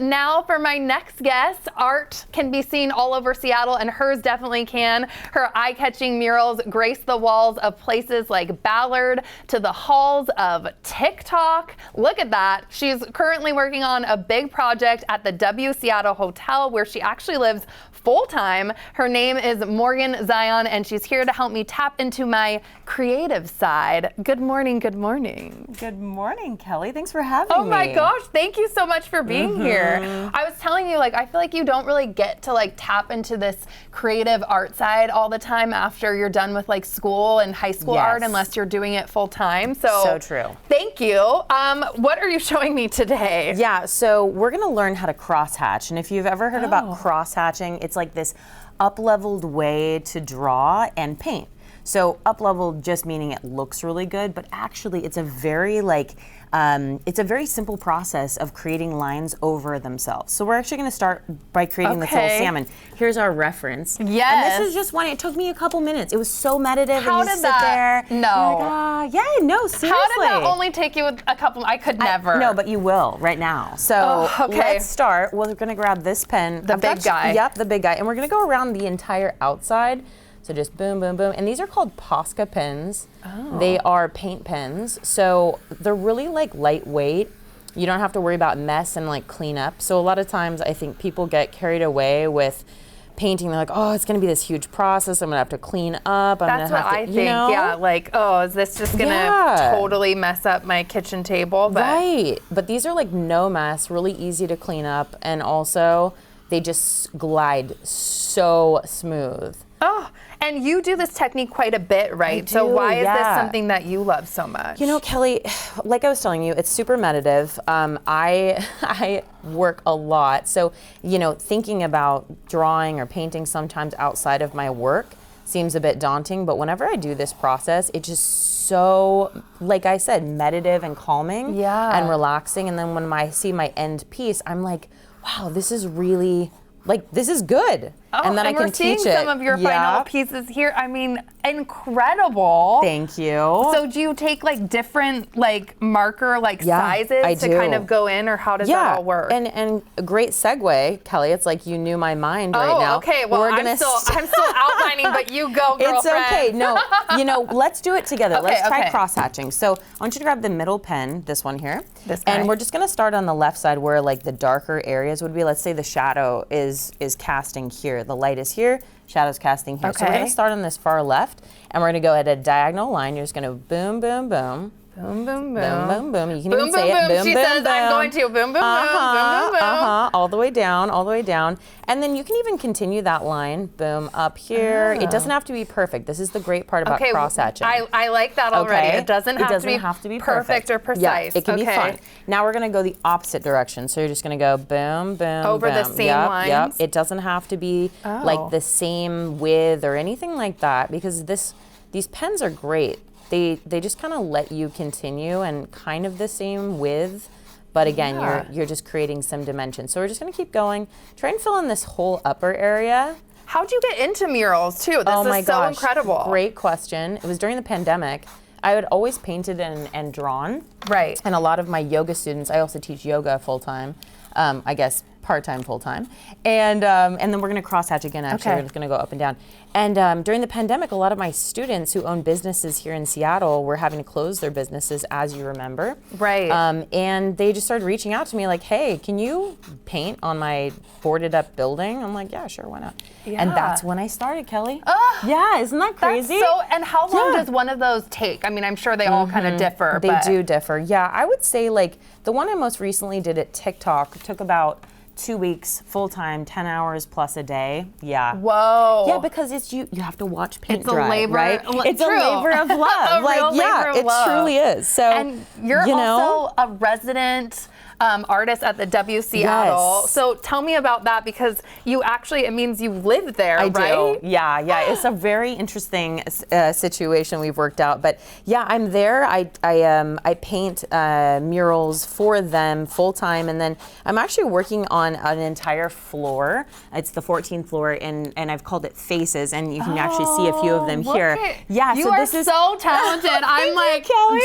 Now for my next guest, art can be seen all over Seattle, and hers definitely can. Her eye-catching murals grace the walls of places like Ballard to the halls of TikTok. Look at that. She's currently working on a big project at the W Seattle Hotel, where she actually lives full-time. Her name is Morgan Zion, and she's here to help me tap into my creative side. Good morning, good morning. Good morning, Kelly. Thanks for having me. Oh my gosh, thank you so much for being here. I was telling you, I feel like you don't really get to tap into this creative art side all the time after you're done with school and high school art, unless you're doing it full time. So true. Thank you. What are you showing me today? Yeah, so we're gonna learn how to cross-hatch. And if you've ever heard about cross-hatching, it's like this up-leveled way to draw and paint. So up-leveled just meaning it looks really good, but actually it's a very simple process of creating lines over themselves. So we're actually going to start by creating this little salmon. Here's our reference. Yes. And this is just one. It took me a couple minutes. It was so meditative. How and you did sit that? there. No. Seriously. How did that only take you a couple? I could never. No, but you will right now. So let's start. We're going to grab this pen. The big guy. Yep, the big guy. And we're going to go around the entire outside. So just boom, boom, boom. And these are called Posca pens. Oh. They are paint pens. So they're really lightweight. You don't have to worry about mess and clean up. So a lot of times I think people get carried away with painting. They're like, oh, it's going to be this huge process. I'm going to have to clean up. That's what I think. Yeah, oh, is this just going to totally mess up my kitchen table? But right. But these are no mess, really easy to clean up. And also they just glide so smooth. Oh, and you do this technique quite a bit, right? I do, so why is this something that you love so much? You know, Kelly, like I was telling you, it's super meditative. I work a lot. So, thinking about drawing or painting sometimes outside of my work seems a bit daunting. But whenever I do this process, it's just so, like I said, meditative and calming and relaxing. And then when I see my end piece, I'm like, wow, this is really... this is good. Oh, and then I can teach it. We're seeing some of your final pieces here. I mean, incredible. Thank you. So do you take different marker sizes to kind of go in, or how does that all work? And a great segue, Kelly. It's like you knew my mind right now. Oh, okay. Well, I'm still outlining, but you go, girlfriend. It's okay. No, let's do it together. Let's try cross-hatching. So I want you to grab the middle pen, this one here. This guy. And we're just gonna start on the left side where the darker areas would be. Let's say the shadow is casting here. The light is here, shadow's casting here. So we're gonna start on this far left, and we're gonna go at a diagonal line. You're just gonna boom, boom, boom. Boom, boom, boom. Boom, boom, boom. You can boom, even say it. Boom, she boom, says, boom. I'm going to. Boom, boom, boom. Boom, boom, boom. All the way down, all the way down. And then you can even continue that line. Boom, up here. It doesn't have to be perfect. This is the great part about cross-hatching. I like that already. It doesn't have to be perfect or precise. Yeah, it can be fun. Now we're going to go the opposite direction. So you're just going to go boom, boom, over boom. The same lines? Yep. It doesn't have to be the same width or anything like that, because these pens are great. They just kind of let you continue and kind of the same width, but again, you're just creating some dimension. So we're just gonna keep going. Try and fill in this whole upper area. How'd you get into murals too? This is so incredible. Great question. It was during the pandemic. I had always painted and drawn. Right. And a lot of my yoga students, I also teach yoga full time, I guess part-time, full-time. And then we're gonna cross-hatch again, actually. We're just gonna go up and down. And during the pandemic, a lot of my students who own businesses here in Seattle were having to close their businesses, as you remember. Right. And they just started reaching out to me like, hey, can you paint on my boarded up building? I'm like, yeah, sure, why not? Yeah. And that's when I started, Kelly. Yeah, isn't that crazy? And how long does one of those take? I mean, I'm sure they all kind of differ. They do differ. Yeah, I would say the one I most recently did at TikTok took about 2 weeks, full-time, 10 hours plus a day. Yeah. Whoa. Yeah, because it's you have to watch paint dry, It's a labor, right? It's a labor of love. It truly is. So, and you're also a resident artist at the W Seattle. Yes. So tell me about that, because it means you live there, right? I do. Yeah. It's a very interesting situation we've worked out. But yeah, I'm there. I paint murals for them full time, and then I'm actually working on an entire floor. It's the 14th floor, and I've called it Faces, and you can actually see a few of them here. You are so talented. I'm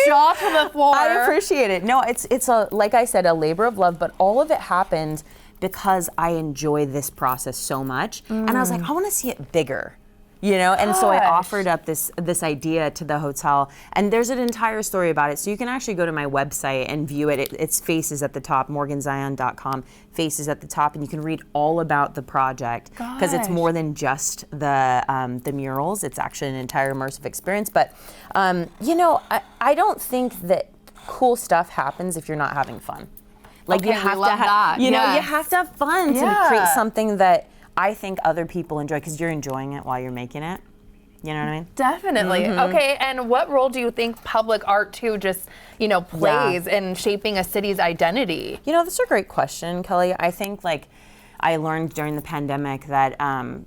jaw to the floor. I appreciate it. No, it's like I said, a labor of love, but all of it happened because I enjoy this process so much. And I was like, I want to see it bigger. You know, and so I offered up this idea to the hotel, and there's an entire story about it. So you can actually go to my website and view it. It's faces at the top, morganzion.com, faces at the top, and you can read all about the project because it's more than just the murals. It's actually an entire immersive experience. But you know, I don't think that cool stuff happens if you're not having fun. Like you have to have, you know, you have to have fun to create something that I think other people enjoy because you're enjoying it while you're making it. You know what I mean? Definitely. Okay, and what role do you think public art too just, you know, plays in shaping a city's identity? You know, that's a great question, Kelly. I think like I learned during the pandemic that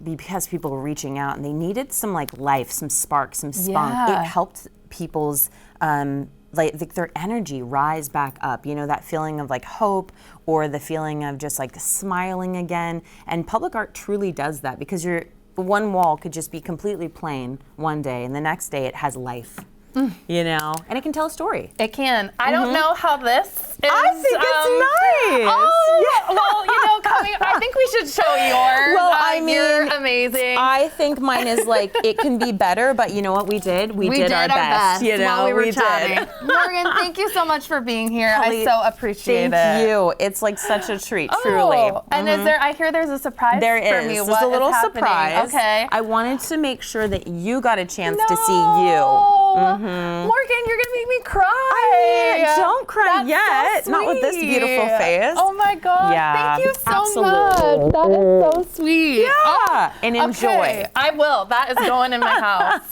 because people were reaching out and they needed some like life, some spark, some spunk, it helped people's like their energy rise back up, you know, that feeling of like hope or the feeling of just like smiling again. And public art truly does that because one wall could just be completely plain one day and the next day it has life. You know, and it can tell a story. It can. I don't know how this is. I think it's nice. Oh, well, you know, I think we should show yours. Well, I mean, you're amazing. I think mine is like, it can be better, but you know what we did? We did our best. You know, while we were chatting. did. Morgan, thank you so much for being here. I so appreciate it. Thank you. It's like such a treat, truly. And is there, I hear there's a surprise there for is. me. There's What a little is happening? surprise. Okay. I wanted to make sure that you got a chance to see you. Morgan, you're gonna make me cry. I mean, don't cry yet. So Not with this beautiful face. Oh my God. Yeah, thank you so absolutely. much. That is so sweet. Yeah. And enjoy. Okay, I will. That is going in my house.